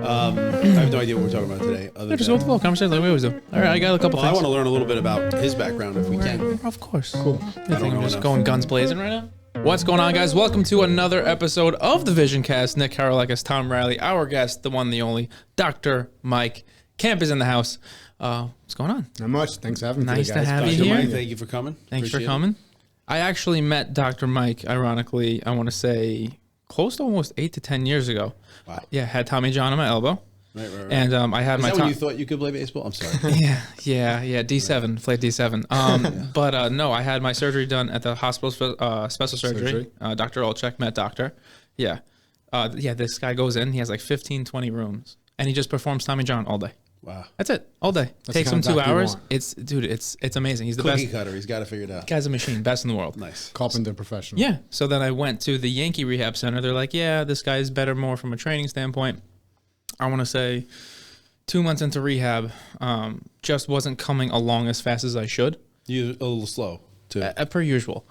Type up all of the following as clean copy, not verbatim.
I have no idea what we're talking about today. Just go with the flow. Conversation like we always do. All right, I got a couple I things. want to learn a little bit about his background if we can. Of course. Cool. I think I'm just going guns blazing right now. What's going on, guys? Welcome to another episode of the Vision Cast. Nick Karolakis, Tom Riley, our guest, the one, the only, Dr. Mike. Camp is in the house. What's going on? Not much. Thanks for having me. Nice today, guys. to have Dr. you here. Mike, thank you for coming. Thanks Appreciate for coming. I actually met Dr. Mike, ironically, I want to say close to almost 8 to 10 years ago. Wow. Yeah, had Tommy John on my elbow. Right. And I had Is my that when you thought you could play baseball? I'm sorry. Yeah, D7, played D7. But no, I had my surgery done at the hospital, special surgery. Dr. Olchek, met doctor. Yeah. This guy goes in, he has like 15, 20 rooms, and he just performs Tommy John all day. Wow. That's it, all day. Takes him 2 hours. It's amazing. He's the Cookie best. cutter. He's got to figure it out. Guy's a machine, best in the world. Nice. Carpenter professional. Yeah. So then I went to the Yankee Rehab Center. They're like, yeah, this guy's better more from a training standpoint. I want to say 2 months into rehab, just wasn't coming along as fast as I should. You a little slow, too. Per usual.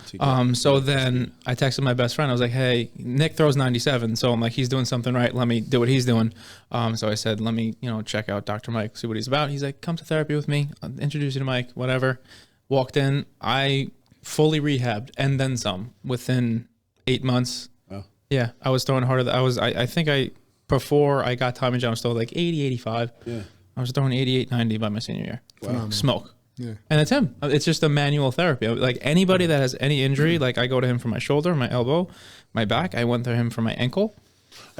So then I texted my best friend. I was like, hey, Nick throws 97. So I'm like, he's doing something right. Let me do what he's doing. So I said, let me, check out Dr. Mike, see what he's about. He's like, come to therapy with me. I'll introduce you to Mike, whatever. Walked in. I fully rehabbed and then some within 8 months. Oh. Yeah. I was throwing harder. Before I got Tommy John, I was still like 80, 85. Yeah. I was throwing 88, 90 by my senior year. Wow. Smoke. Yeah. And it's him. It's just a manual therapy. Like anybody that has any injury, like I go to him for my shoulder, my elbow, my back. I went to him for my ankle.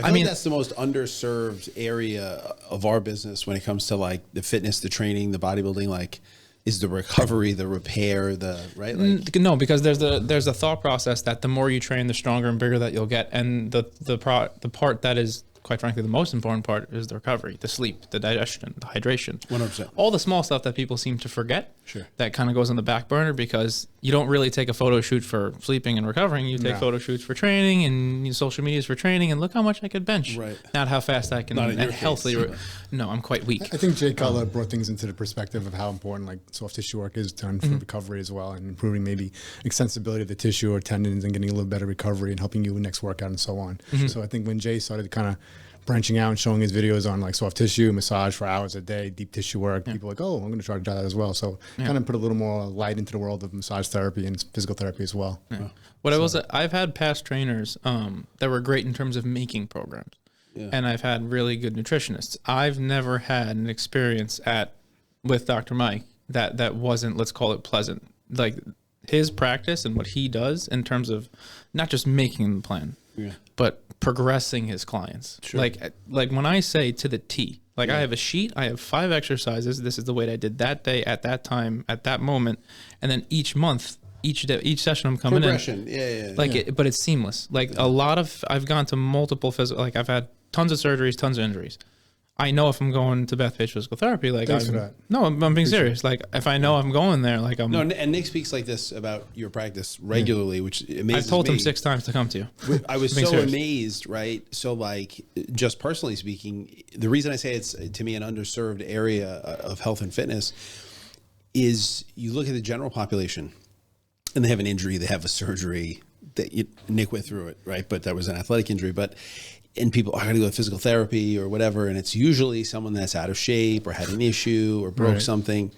I mean, that's the most underserved area of our business when it comes to like the fitness, the training, the bodybuilding, like is the recovery, the repair, right? Like, no, because there's a thought process that the more you train, the stronger and bigger that you'll get. And the part that is, quite frankly, the most important part is the recovery, the sleep, the digestion, the hydration. 100%. All the small stuff that people seem to forget. Sure. That kind of goes on the back burner because you don't really take a photo shoot for sleeping and recovering. You take photo shoots for training and social medias for training. And look how much I could bench. Right. Not how fast I can. Not in your healthily. No, I'm quite weak. I think Jay Cutler brought things into the perspective of how important like soft tissue work is done for recovery as well, and improving maybe extensibility of the tissue or tendons and getting a little better recovery and helping you next workout and so on. So I think when Jay started kind of branching out and showing his videos on like soft tissue, massage for hours a day, deep tissue work, people are like, oh, I'm going to try to do that as well. So kind of put a little more light into the world of massage therapy and physical therapy as well. Yeah. I've had past trainers that were great in terms of making programs. Yeah. And I've had really good nutritionists. I've never had an experience with Dr. Mike that wasn't, let's call it pleasant. Like his practice and what he does in terms of not just making the plan, but progressing his clients. Sure. Like when I say to the T, I have a sheet, I have 5 exercises. This is the weight I did that day at that time at that moment, and then each month, each day, each session I'm coming progression. in. But it's seamless. I've gone to multiple physical. Like I've had tons of surgeries, tons of injuries. I know if I'm going to Bethpage physical therapy, Thanks for that. No, I'm being serious. Like if I know I'm going there, I'm. No, and Nick speaks like this about your practice regularly, which amazes me. I've told him 6 times to come to you. I was so amazed, right? So just personally speaking, the reason I say it's to me an underserved area of health and fitness is you look at the general population and they have an injury, they have a surgery. Nick went through it, right? But that was an athletic injury, and people are going to go to physical therapy or whatever, and it's usually someone that's out of shape or had an issue or broke something,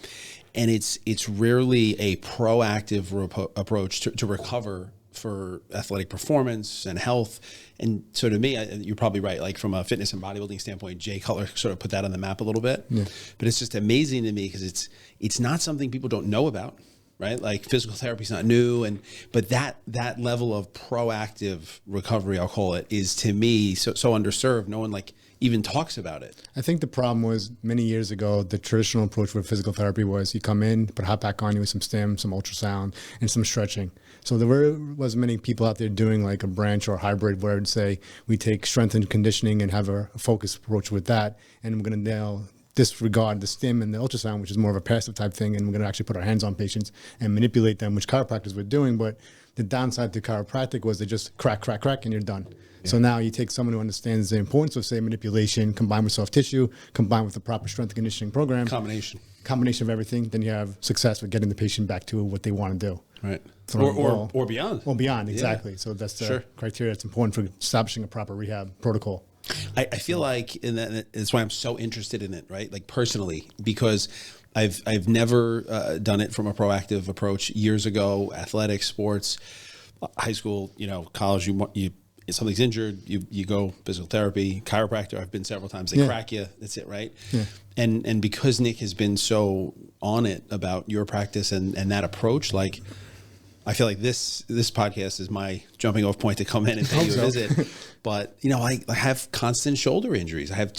and it's rarely a proactive approach to recover for athletic performance and health. And so to me, you're probably right. Like from a fitness and bodybuilding standpoint, Jay Cutler sort of put that on the map a little bit. Yeah. But it's just amazing to me because it's not something people don't know about. Right, like physical therapy is not new, but that level of proactive recovery, I'll call it, is to me so underserved. No one even talks about it. I think the problem was many years ago, the traditional approach with physical therapy was you come in, put a hot pack on you with some stim, some ultrasound, and some stretching. So there wasn't many people out there doing like a branch or a hybrid where I would say we take strength and conditioning and have a focused approach with that, and we're going to now disregard the stim and the ultrasound, which is more of a passive type thing, and we're going to actually put our hands on patients and manipulate them, which chiropractors were doing. But the downside to chiropractic was they just crack, and you're done. Yeah. So now you take someone who understands the importance of, say, manipulation, combined with soft tissue, combined with the proper strength and conditioning program. Combination of everything, then you have success with getting the patient back to what they want to do. Right. Or beyond. Or beyond, exactly. Yeah. So that's the criteria that's important for establishing a proper rehab protocol. I feel like, and that's why I'm so interested in it, right? Like personally, because I've never done it from a proactive approach. Years ago, athletics, sports, high school, college, you if something's injured, you go physical therapy, chiropractor. I've been several times. They crack you. That's it, right? Yeah. And because Nick has been so on it about your practice and that approach, like I feel like this podcast is my jumping off point to come in and pay you a visit. But I have constant shoulder injuries. I have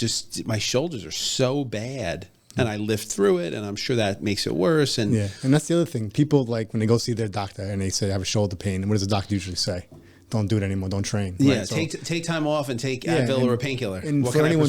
my shoulders are so bad. And I lift through it, and I'm sure that makes it worse. And that's the other thing. People, like, when they go see their doctor and they say, I have a shoulder pain, and what does the doctor usually say? Don't do it anymore. Don't train. Yeah, right? Take time off and take Advil or a painkiller. And what for anyone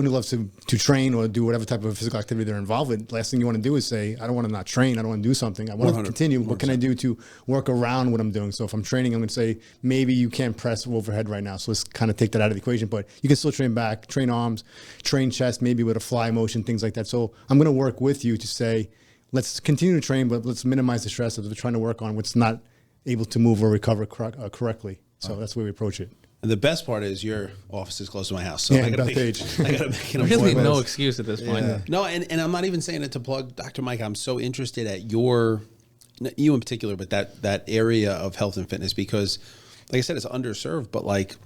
who loves to train or do whatever type of physical activity they're involved with, last thing you want to do is say, I don't want to not train. I don't want to do something. I want to continue. 100%. What can I do to work around what I'm doing? So if I'm training, I'm going to say, maybe you can't press overhead right now. So let's kind of take that out of the equation. But you can still train back, train arms, train chest, maybe with a fly motion, things like that. So I'm going to work with you to say, let's continue to train, but let's minimize the stress as we're trying to work on what's not able to move or recover correctly. So that's the way we approach it. And the best part is your office is close to my house. So I got to make an really no excuse at this point. Yeah. No, and I'm not even saying it to plug Dr. Mike. I'm so interested at you in particular, but that area of health and fitness, because like I said, it's underserved, but like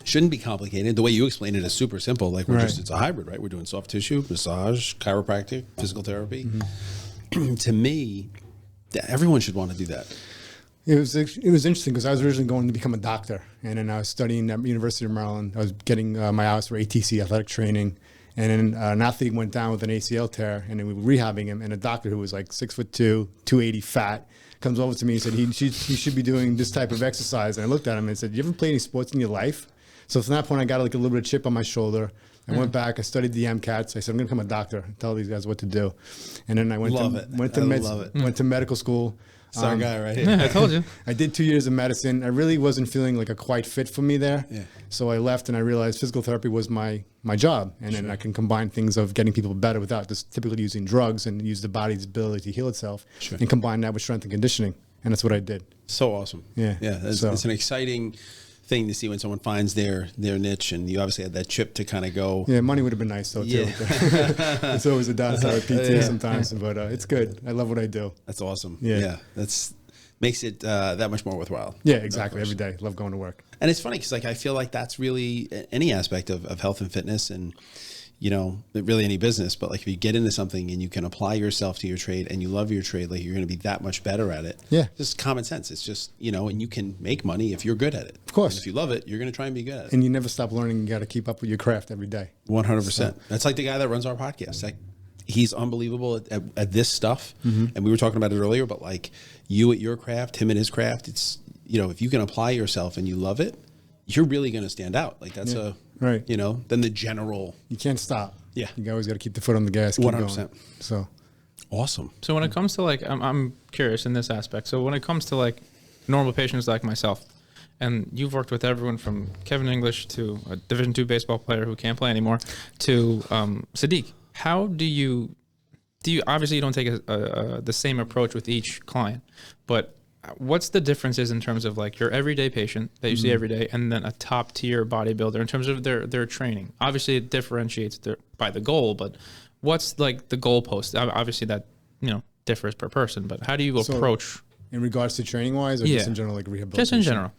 shouldn't be complicated. The way you explain it is super simple. Like it's a hybrid, right? We're doing soft tissue, massage, chiropractic, physical therapy. Mm-hmm. To me, everyone should want to do that. It was interesting because I was originally going to become a doctor, and then I was studying at the University of Maryland. I was getting my hours for ATC, athletic training, and then an athlete went down with an ACL tear, and then we were rehabbing him, and a doctor who was like 6'2", 280 fat, comes over to me and said he should be doing this type of exercise. And I looked at him and said, you ever play any sports in your life? So from that point, I got like a little bit of chip on my shoulder. I went back, I studied the MCATs. I said, I'm going to become a doctor, tell these guys what to do. And then I went to medical school. Our guy right here. Yeah, I told you. I did 2 years of medicine. I really wasn't feeling like a quite fit for me there. Yeah. So I left and I realized physical therapy was my job. And then I can combine things of getting people better without just typically using drugs and use the body's ability to heal itself and combine that with strength and conditioning. And that's what I did. So awesome. Yeah. Yeah. It's an exciting thing to see when someone finds their niche, and you obviously had that chip to kind of go. Yeah, money would have been nice though too. It's always a downside with PT sometimes, but it's good. I love what I do. That's awesome. Yeah. That's makes it that much more worthwhile. Yeah, exactly. Every day, love going to work. And it's funny because like I feel like that's really any aspect of health and fitness, and really any business, but like if you get into something and you can apply yourself to your trade and you love your trade, like you're going to be that much better at it. Yeah. Just common sense. It's just, and you can make money if you're good at it. Of course. And if you love it, you're going to try and be good at it. And you never stop learning. You got to keep up with your craft every day. 100%. So. That's like the guy that runs our podcast. Like he's unbelievable at this stuff. Mm-hmm. And we were talking about it earlier, but like you at your craft, him at his craft, it's, if you can apply yourself and you love it, you're really going to stand out. Like that's right. Than the general. You can't stop. Yeah. You always got to keep the foot on the gas. 100%. Going. So awesome. So when it comes to like, I'm curious in this aspect. So when it comes to like normal patients like myself, and you've worked with everyone from Kevin English to a Division II baseball player who can't play anymore to Sadik, how do you obviously you don't take the same approach with each client, but what's the differences in terms of like your everyday patient that you see every day and then a top tier bodybuilder in terms of their training? Obviously it differentiates by the goal, but what's like the goalpost? Obviously that, differs per person, but how do you approach? In regards to training wise or just in general, like rehabilitation? Just in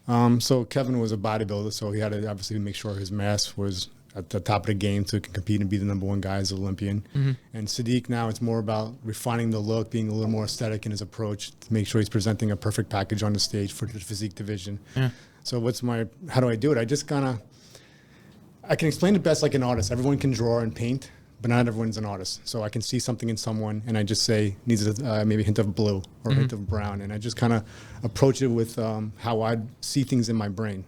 general. So Kevin was a bodybuilder, so he had to obviously make sure his mass was at the top of the game so he can compete and be the number one guy as an Olympian. Mm-hmm. And Sadik now, it's more about refining the look, being a little more aesthetic in his approach to make sure he's presenting a perfect package on the stage for the physique division. Yeah. So how do I do it? I just I can explain it best like an artist. Everyone can draw and paint, but not everyone's an artist. So I can see something in someone and I just say, needs maybe a hint of blue or a hint of brown. And I just kind of approach it with how I see things in my brain.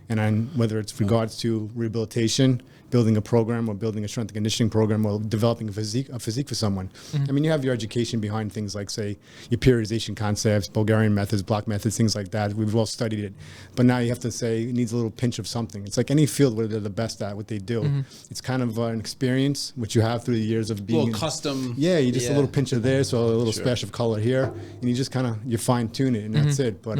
And whether it's regards to rehabilitation, building a program or building a strength and conditioning program or developing a physique for someone. Mm-hmm. I mean, you have your education behind things like, say, your periodization concepts, Bulgarian methods, block methods, things like that. We've all studied it. But now you have to say it needs a little pinch of something. It's like any field where they're the best at what they do. Mm-hmm. It's kind of an experience, which you have through the years of being... A little custom. Yeah, you just a little pinch of there, so a little splash of color here. And you just you fine tune it, and that's it. But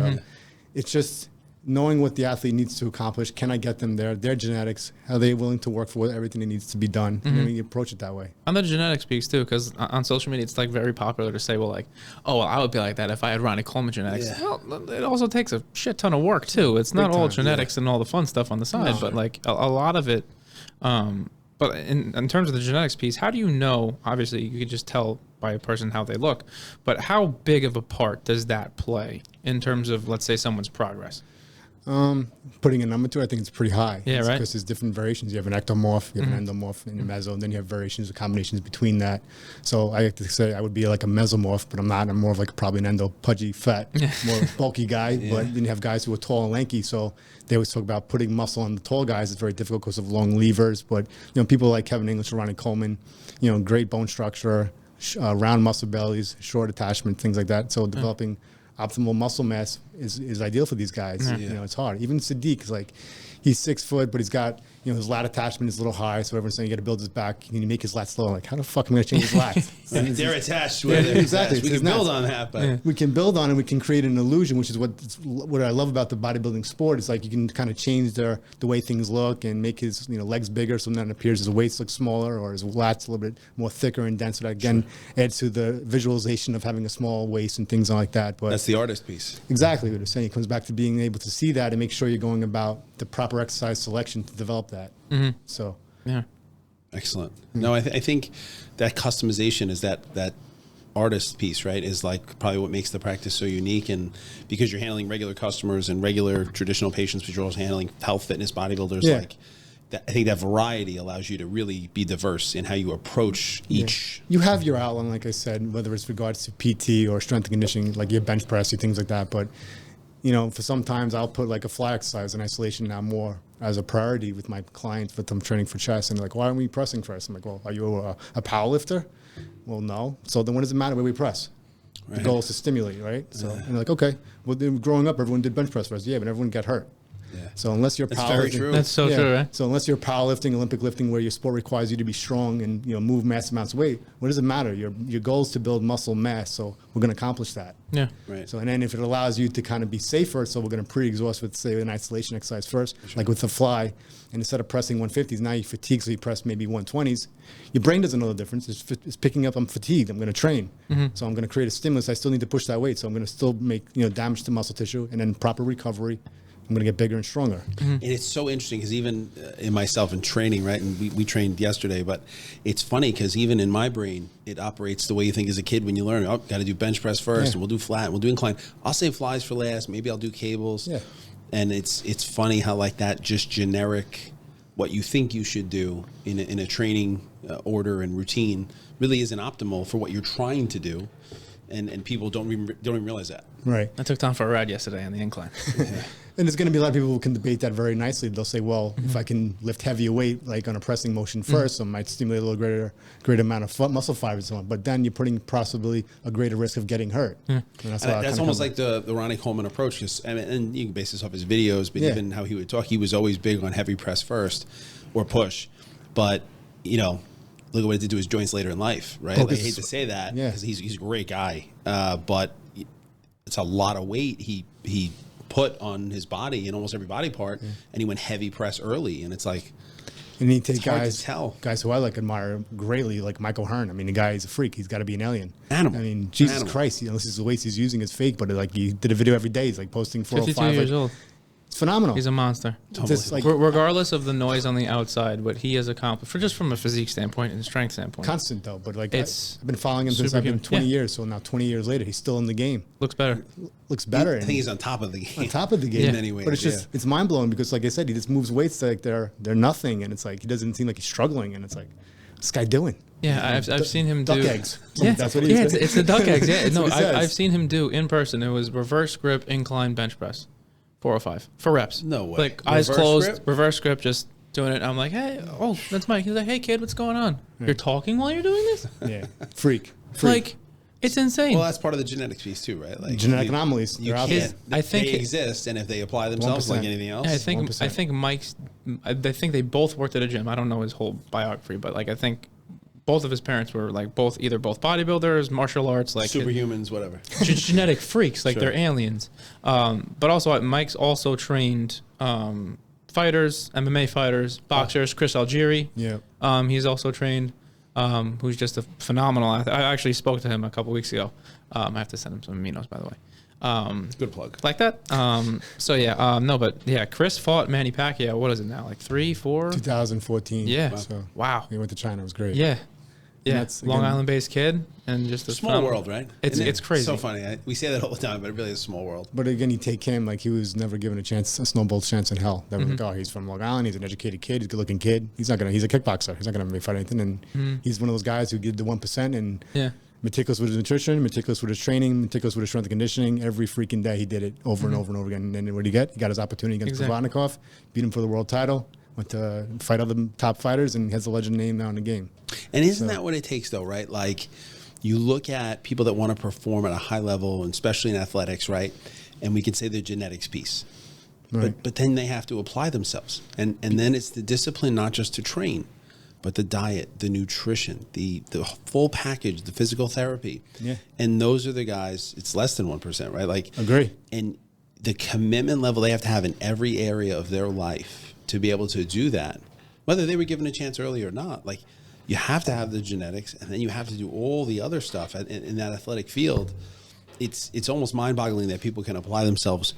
it's just... knowing what the athlete needs to accomplish, can I get them there? Their genetics, are they willing to work for everything that needs to be done? And then you approach it that way. On the genetics piece too, because on social media it's like very popular to say, well, like, oh, well, I would be like that if I had Ronnie Coleman genetics. Yeah. Well, it also takes a shit ton of work too. It's not all genetics and all the fun stuff on the side, but like a lot of it. But in terms of the genetics piece, how do you know? Obviously, you can just tell by a person how they look, but how big of a part does that play in terms of, let's say, someone's progress? Putting a number to it, I think it's pretty high. Yeah, right. Because there's different variations. You have an ectomorph, you have an endomorph, and a meso, and then you have variations or combinations between that. So I have to say I would be like a mesomorph, but I'm not. I'm more of like probably an endo, pudgy, fat, more bulky guy. But then you have guys who are tall and lanky. So they always talk about putting muscle on the tall guys. It's very difficult because of long levers. But people like Kevin English or Ronnie Coleman, great bone structure, round muscle bellies, short attachment, things like that. So developing optimal muscle mass is ideal for these guys. It's hard. Even Sadik is like, he's 6 foot, but he's got, his lat attachment is a little high. So everyone's saying you got to build his back. Can you make his lats low? Like, how the fuck am I going to change his lats? They're attached to it. Exactly. We can build on that, but we can build on it. We can create an illusion, which is what I love about the bodybuilding sport. Is like you can kind of change the way things look and make his legs bigger, so then it appears his waist looks smaller or his lats a little bit more thicker and denser. That again adds to the visualization of having a small waist and things like that. But that's the artist piece. Exactly what I'm saying. It comes back to being able to see that and make sure you're going about the proper exercise selection to develop that. So yeah. Excellent. No, I think that customization is that artist piece, right? Is like probably what makes the practice so unique. And because you're handling regular customers and regular traditional patients, but you're also handling health, fitness, bodybuilders, like that, I think that variety allows you to really be diverse in how you approach each. You have your outline, like I said, whether it's regards to PT or strength and conditioning, like your bench press, your things like that. But for sometimes I'll put like a fly exercise in isolation now more as a priority with my clients that I'm training for chest. And they're like, why aren't we pressing first? I'm like, well, are you a power lifter? Well, no. So then what does it matter where we press? Right. The goal is to stimulate, right? So and they're like, okay, well, growing up, everyone did bench press first. Yeah, but everyone got hurt. Yeah. So unless you're powerlifting, that's so true, right? So unless you're powerlifting, Olympic lifting, where your sport requires you to be strong and move massive amounts of weight, what does it matter? Your goal is to build muscle mass, so we're going to accomplish that. Yeah. Right. So and then if it allows you to kind of be safer, so we're going to pre-exhaust with say an isolation exercise first, like with the fly, and instead of pressing 150s, now you fatigue, so you press maybe 120s. Your brain doesn't know the difference. It's picking up. I'm fatigued. I'm going to train, so I'm going to create a stimulus. I still need to push that weight, so I'm going to still make damage to muscle tissue, and then proper recovery. I'm going to get bigger and stronger. And it's so interesting because even in myself in training, right, and we trained yesterday, but it's funny because even in my brain, it operates the way you think as a kid when you learn, got to do bench press first, and we'll do flat, and we'll do incline. I'll save flies for last. Maybe I'll do cables. Yeah. And it's funny how like that just generic, what you think you should do in a training order and routine really isn't optimal for what you're trying to do. And people don't even realize that. Right. I took Tom for a ride yesterday on the incline. And there's going to be a lot of people who can debate that very nicely. They'll say, well, if I can lift heavier weight, like on a pressing motion first, so it might stimulate a little greater amount of muscle fibers and so on. But then you're putting possibly a greater risk of getting hurt. And that's almost like the Ronnie Coleman approach. And you can base this off his videos, but even how he would talk, he was always big on heavy press first or push. But, look at what it did to his joints later in life, right? Like, I hate to say that because he's a great guy, but it's a lot of weight he put on his body in almost every body part, and he went heavy press early, and it's like, and he take guys who I admire greatly, like Michael Hearn. I mean, the guy is a freak. He's got to be an alien. Animal. I mean, Jesus Christ, this is the weights he's using is fake, but like he did a video every day. He's like posting 405. 52 years old. It's phenomenal. He's a monster. Regardless of the noise on the outside, what he has accomplished, just from a physique standpoint and strength standpoint. Constant though, but like I've been following him since I've been 20 years. So now 20 years later, he's still in the game. Looks better. Looks better. I think he's on top of the game. On top of the game in many ways. But it's just it's mind blowing because, like I said, he just moves weights like they're nothing, and it's like he doesn't seem like he's struggling, and it's like, what's this guy doing? Yeah, I've seen him do duck eggs. Yeah, that's what he said. It's the duck eggs. Yeah, no, I've seen him do in person. It was reverse grip incline bench press. 405 for reps. No way. Like eyes closed, reverse grip, just doing it. I'm like, hey, that's Mike. He's like, hey kid, what's going on? You're talking while you're doing this? Yeah, freak. Like, it's insane. Well, that's part of the genetics piece too, right? Like genetic anomalies. You can't. I think they exist, and if they apply themselves 1%. Like anything else, yeah, I think Mike's. I think they both worked at a gym. I don't know his whole biography, but like I think both of his parents were like either bodybuilders, martial arts, like superhumans, whatever. Genetic freaks, like Sure. they're aliens. But also Mike's also trained fighters, MMA fighters, boxers. Chris Algieri. Yeah. He's also trained. Who's just a phenomenal athlete. I actually spoke to him a couple weeks ago. I have to send him some aminos, by the way. Good plug. Like that. So yeah, no, but yeah, Chris fought Manny Pacquiao. What is it now? Like 3, 4? 2014. Yeah. So Wow. we went to China. It was great. Yeah. Yeah. that's, Long again, Island-based kid and just a Small phenomenal- world, right? It's Isn't it? it's crazy. So funny. We say that all the time, but it really is a small world. But again, you take him, like he was never given a snowball's chance in hell. That was like, oh, he's from Long Island. He's an educated kid. He's a good-looking kid. He's a kickboxer. He's not going to fight anything. And he's one of those guys who did the 1% and Yeah. meticulous with his nutrition, meticulous with his training, meticulous with his strength and conditioning. Every freaking day he did it over and over and over again. And then what did he get? He got his opportunity against Exactly. Provodnikov, beat him for the world title, went to fight other top fighters, and has a legend name now in the game. And isn't that what it takes, though, right? Like, you look at people that want to perform at a high level, and especially in athletics, right? And we can say the genetics piece. Right. But then they have to apply themselves. And then it's the discipline, not just to train, but the diet, the nutrition, the full package, the physical therapy. Yeah. And those are the guys, it's less than 1%, right? Like, Agree. and the commitment level they have to have in every area of their life to be able to do that, whether they were given a chance early or not, like, you have to have the genetics, and then you have to do all the other stuff in that athletic field. It's almost mind-boggling that people can apply themselves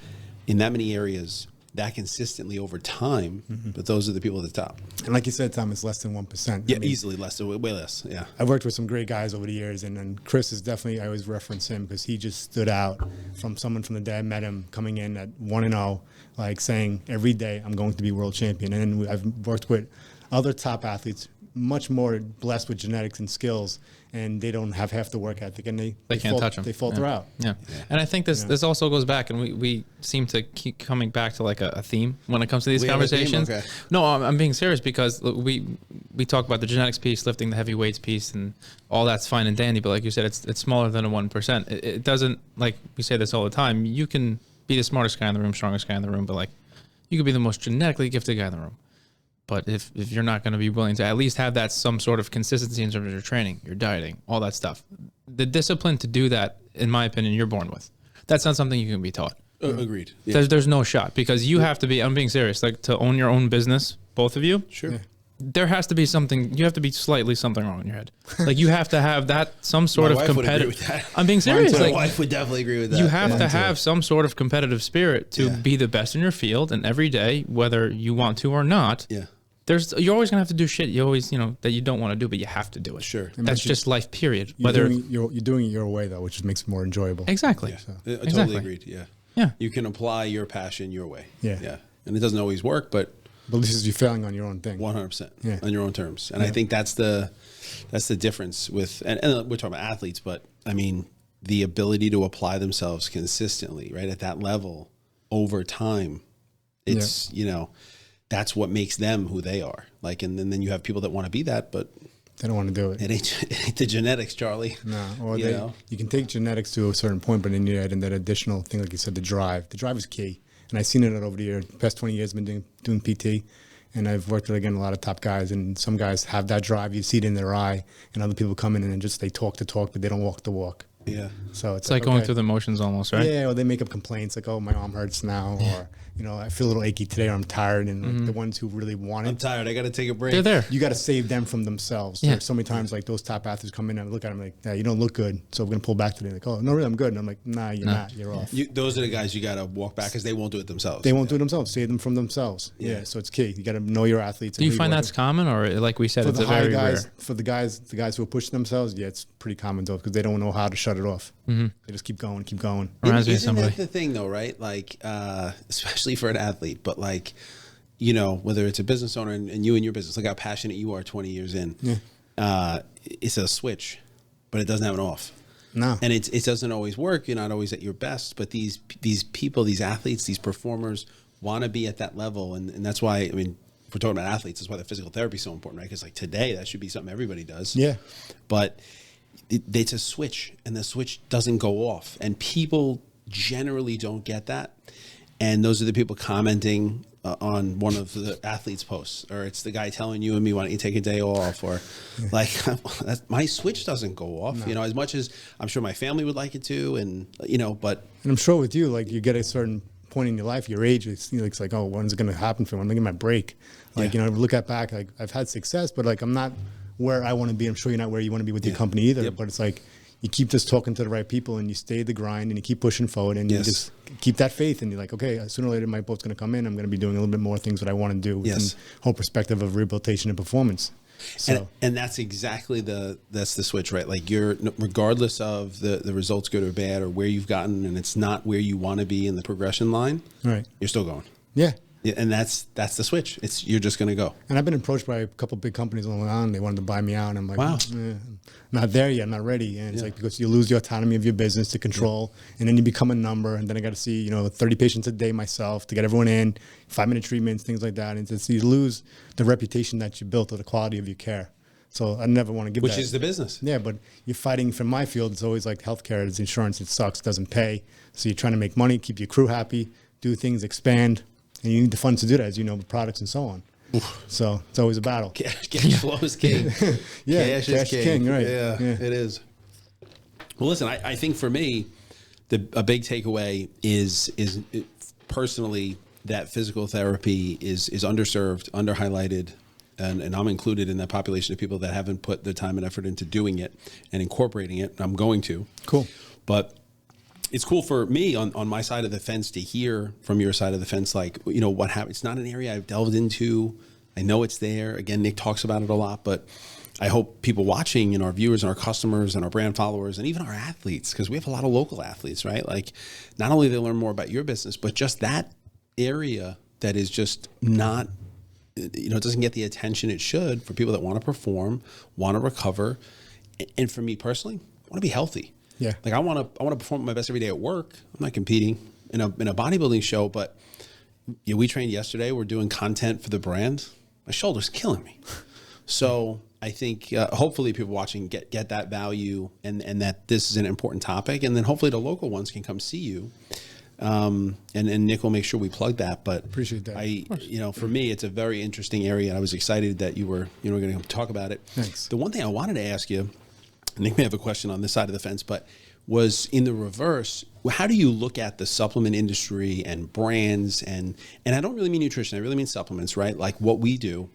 in that many areas that consistently over time, but those are the people at the top. And like you said, Tom, it's less than 1%. Yeah, I mean, easily less, way less, yeah. I've worked with some great guys over the years, and then Chris is definitely, I always reference him because he just stood out from someone from the day I met him coming in at 1-0, like saying, every day I'm going to be world champion. And then I've worked with other top athletes, much more blessed with genetics and skills, and they don't have half the work ethic, and they can't touch them. They falter out. Yeah. And I think this also goes back, and we seem to keep coming back to like a theme when it comes to these We have a theme? conversations. Okay. No, I'm being serious because we talk about the genetics piece, lifting the heavy weights piece, and all that's fine and dandy. But like you said, it's smaller than a 1%. It doesn't, like we say this all the time. You can be the smartest guy in the room, strongest guy in the room, but like you could be the most genetically gifted guy in the room. But if you're not going to be willing to at least have that some sort of consistency in terms of your training, your dieting, all that stuff, the discipline to do that, in my opinion, you're born with. That's not something you can be taught. Agreed. Yeah. There's no shot because you have to be, I'm being serious, like to own your own business, both of you, Sure. Yeah. there has to be something, you have to be slightly something wrong in your head. Like you have to have that, some sort My of wife would agree competitive, with that. I'm being serious. My Like wife would definitely agree with that. you have Mine to too. have some sort of competitive spirit to Yeah. be the best in your field. And every day, whether you want to or not, Yeah. you're always gonna have to do shit you always that you don't want to do, but you have to do it. Sure. That's just life. Period. You're Whether doing it your way, though, which makes it more enjoyable. exactly. I totally Exactly. agreed. Yeah. Yeah. You can apply your passion your way. Yeah. Yeah. And it doesn't always work, but But this is you failing on your own thing. 100% Yeah. on your own terms. And I think that's the difference with, and we're talking about athletes, but I mean, the ability to apply themselves consistently, right, at that level over time. It's, that's what makes them who they are. Like, and then you have people that want to be that, but They don't want to do it. it ain't the genetics, Charlie. No, or You know? you can take genetics to a certain point, but then you add in that additional thing, like you said, the drive. The drive is key, and I've seen it over the years. The past 20 years, I've been doing PT, and I've worked with, again, a lot of top guys, and some guys have that drive. You see it in their eye, and other people come in and just they talk the talk, but they don't walk the walk. Yeah. So It's like going through the motions almost, right? Yeah, or they make up complaints like, "Oh, my arm hurts now," or I feel a little achy today, or I'm tired. And like, the ones who really want I'm it, tired. I got to take a break. They're there. you got to save them from themselves. Yeah. There's so many times like those top athletes come in and I look at them like, "Yeah, you don't look good, so we're gonna pull back today." Like, "Oh, no, really, I'm good." And I'm like, "Nah, you're not. You're off." Those are the guys you got to walk back because they won't do it themselves. They won't do it themselves. Save them from themselves. Yeah. Yeah. So it's key. You got to know your athletes. Do you find that's common, or like we said, for it's the a high very guys? rare? For the guys who are pushing themselves, yeah, it's pretty common though because they don't know how to shut it off. They just keep going, keep going. Reminds me of Isn't somebody. that the thing though, right? Like, especially for an athlete, but like, whether it's a business owner and you and your business, look how passionate you are 20 years in. Yeah. It's a switch, but it doesn't have an off. No. And it doesn't always work. You're not always at your best, but these people, these athletes, these performers want to be at that level. And that's why, I mean, if we're talking about athletes, that's why the physical therapy is so important, right? Because like today, that should be something everybody does. Yeah. But it's a switch, and the switch doesn't go off. And people generally don't get that. and those are the people commenting on one of the athletes' posts, or it's the guy telling you and me, why don't you take a day off, or like my switch doesn't go off, you know, as much as I'm sure my family would like it to, and you know, but and I'm sure with you, like you get a certain point in your life, your age, it's, you know, it's like, oh, when's it going to happen for me? When I get my break, like you know, look at back, like I've had success, but like I'm not where I want to be. I'm sure you're not where you want to be with your company either. But it's like you keep just talking to the right people, and you stay the grind, and you keep pushing forward, and you just keep that faith, and you're like, okay, sooner or later my boat's going to come in. I'm going to be doing a little bit more things that I want to do within the whole perspective of rehabilitation and performance. So and that's exactly that's the switch, right? Like you're, regardless of the results, good or bad, or where you've gotten, and it's not where you want to be in the progression line, right? You're still going. Yeah. Yeah, and that's the switch. You're just going to go. And I've been approached by a couple of big companies along on. They wanted to buy me out, and I'm like, wow, not there yet, I'm not ready. And it's like, because you lose the autonomy of your business to control, and then you become a number, and then I got to see, you know, 30 patients a day myself to get everyone in, 5-minute treatments, things like that, and just, you lose the reputation that you built or the quality of your care. So I never want to give Which that. is the business. Yeah, but you're fighting from my field. It's always like healthcare, it's insurance, it sucks, doesn't pay. So you're trying to make money, keep your crew happy, do things, expand. And you need the funds to do that, as you know, with products and so on. Oof. So it's always a battle. Cash flow is king. Cash is king. Right. Yeah, it is. Well, listen, I think for me, a big takeaway is personally that physical therapy is underserved, under-highlighted, and I'm included in that population of people that haven't put the time and effort into doing it and incorporating it. And I'm going to. Cool. But it's cool for me on my side of the fence to hear from your side of the fence, like, you know, what happened. It's not an area I've delved into. I know it's there. Again, Nick talks about it a lot, but I hope people watching and our viewers and our customers and our brand followers and even our athletes, because we have a lot of local athletes, right? Like, not only they learn more about your business, but just that area that is just not, you know, it doesn't get the attention it should for people that want to perform, want to recover. And for me personally, I want to be healthy. Yeah. Like I want to perform my best every day at work. I'm not competing in a bodybuilding show, but you know, we trained yesterday. We're doing content for the brand. My shoulder's killing me. So I think hopefully people watching get that value and that this is an important topic. And then hopefully the local ones can come see you. And Nick will make sure we plug that. But appreciate that. You know, for me, it's a very interesting area. I was excited that you were going to talk about it. Thanks. The one thing I wanted to ask you, Nick may have a question on this side of the fence, but was in the reverse, how do you look at the supplement industry and brands and I don't really mean nutrition, I really mean supplements, right? Like what we do.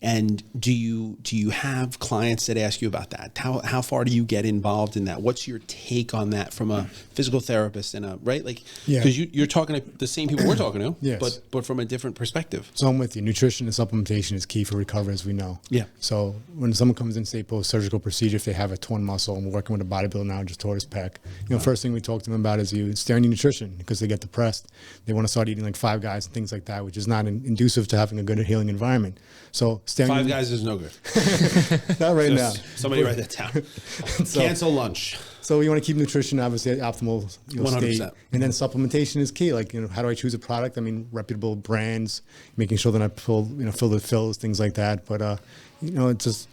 And do you have clients that ask you about that? How far do you get involved in that? What's your take on that from a physical therapist and right? Like, because you're talking to the same people we're talking to, yes, but from a different perspective. So I'm with you. Nutrition and supplementation is key for recovery, as we know. Yeah. So when someone comes in, say post-surgical procedure, if they have a torn muscle, and we're working with a bodybuilder now, just tore his pec, you know, first thing we talk to them about is you stay on your nutrition, because they get depressed. They want to start eating like Five Guys and things like that, which is not inducive to having a good healing environment. So Five Guys is no good. Not right now. Somebody write that down. Cancel lunch. So you want to keep nutrition obviously at optimal state, 100%. and then supplementation is key. Like, you know, how do I choose a product? I mean, reputable brands, making sure that I fill the fills, things like that. But you know, it's just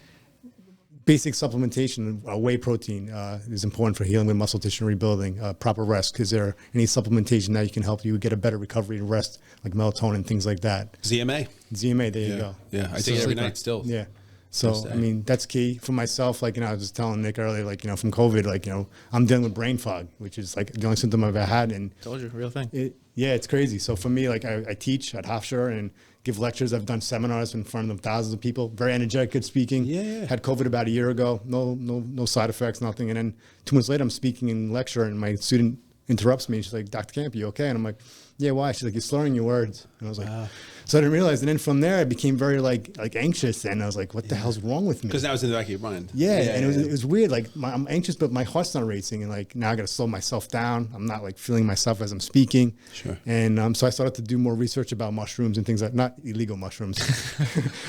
basic supplementation. Whey protein is important for healing with muscle tissue rebuilding. Proper rest. Is there any supplementation that you can help you get a better recovery and rest, like melatonin, things like that? ZMA. There you go. Yeah, I take it every night still. Yeah. So, I mean, that's key for myself. Like, you know, I was just telling Nick earlier, like, you know, from COVID, like, you know, I'm dealing with brain fog, which is like the only symptom I've ever had. And told you, real thing. It's crazy. So for me, like, I teach at Hofstra and give lectures. I've done seminars in front of thousands of people. Very energetic, good speaking. Yeah. Had COVID about a year ago. No side effects, nothing. And then 2 months later, I'm speaking in lecture, and my student interrupts me. She's like, "Dr. Camp, you okay?" And I'm like, "Yeah, why?" She's like, "You're slurring your words." And I was like, so I didn't realize. And then from there, I became very like anxious, and I was like, "What the hell's wrong with me?" Because that was in the back of your mind. And it was weird. Like I'm anxious, but my heart's not racing, and like now I got to slow myself down. I'm not like feeling myself as I'm speaking. Sure. And so I started to do more research about mushrooms and things like not illegal mushrooms.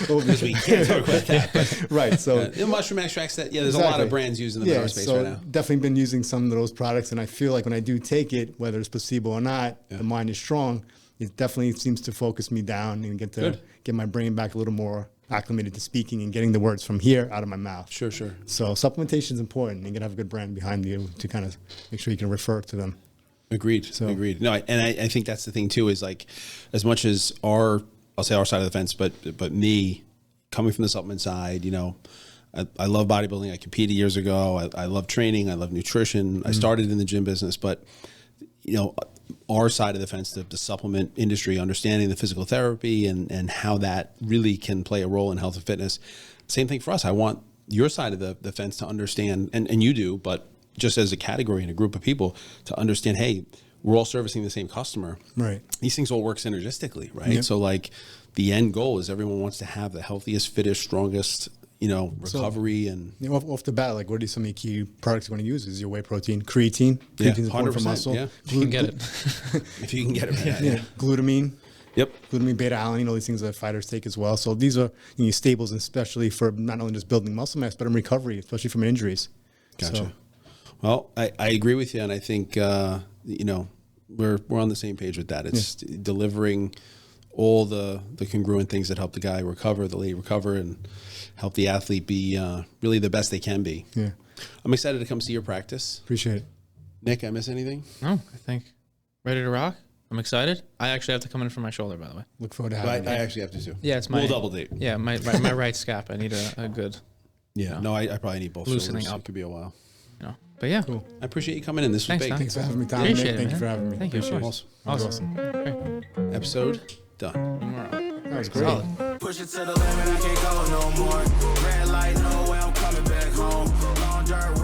Because we can't talk about that. But right. So the mushroom extracts that there's a lot of brands using the space right now. Definitely been using some of those products, and I feel like when I do take it, whether it's placebo or not, the mind is strong. It definitely seems to focus me down and get my brain back a little more acclimated to speaking and getting the words from here out of my mouth. Sure. So supplementation is important. You can have a good brand behind you to kind of make sure you can refer to them. Agreed. So- Agreed. No, I think that's the thing too, is like, as much as I'll say our side of the fence, but me coming from the supplement side, I love bodybuilding. I competed years ago. I love training. I love nutrition. I started in the gym business, but our side of the fence, the supplement industry, understanding the physical therapy and how that really can play a role in health and fitness. Same thing for us. I want your side of the fence to understand, and you do, but just as a category and a group of people to understand, hey, we're all servicing the same customer. Right. These things all work synergistically, right? Yep. So like the end goal is everyone wants to have the healthiest, fittest, strongest, recovery and Off the bat, like what are some of the key products you want to use? Is your whey protein, creatine? Yeah, Creatine is important for 100%, muscle. yeah. You can get it. if you can get it. Yeah. Glutamine. Yep. Glutamine, beta alanine, all these things that fighters take as well. So these are staples, especially for not only just building muscle mass, but in recovery, especially from injuries. Gotcha. So, Well, I agree with you, and I think we're on the same page with that. It's delivering all the congruent things that help the guy recover, the lady recover, and help the athlete be really the best they can be. yeah, I'm excited to come see your practice. appreciate it. Nick, I miss anything? No, I think ready to rock. I'm excited. I actually have to come in for my shoulder, by the way. Look forward to I having you. actually have to too. Yeah, it's my We'll double date. Yeah, my right scap. I need a good, Yeah. No, I probably need both Loosening shoulders. up. It could be a while. But yeah, Cool. I appreciate you coming in. This was Thanks, big. Tom. Thanks for having me, Tom. Appreciate Nick, it, thank you man. for having me. Thank you. Of Appreciate course. it. That was Awesome. awesome. Episode done. That was great. Solid. Push it to the limit, I can't go no more. Red light, no way, I'm coming back home. Long dirt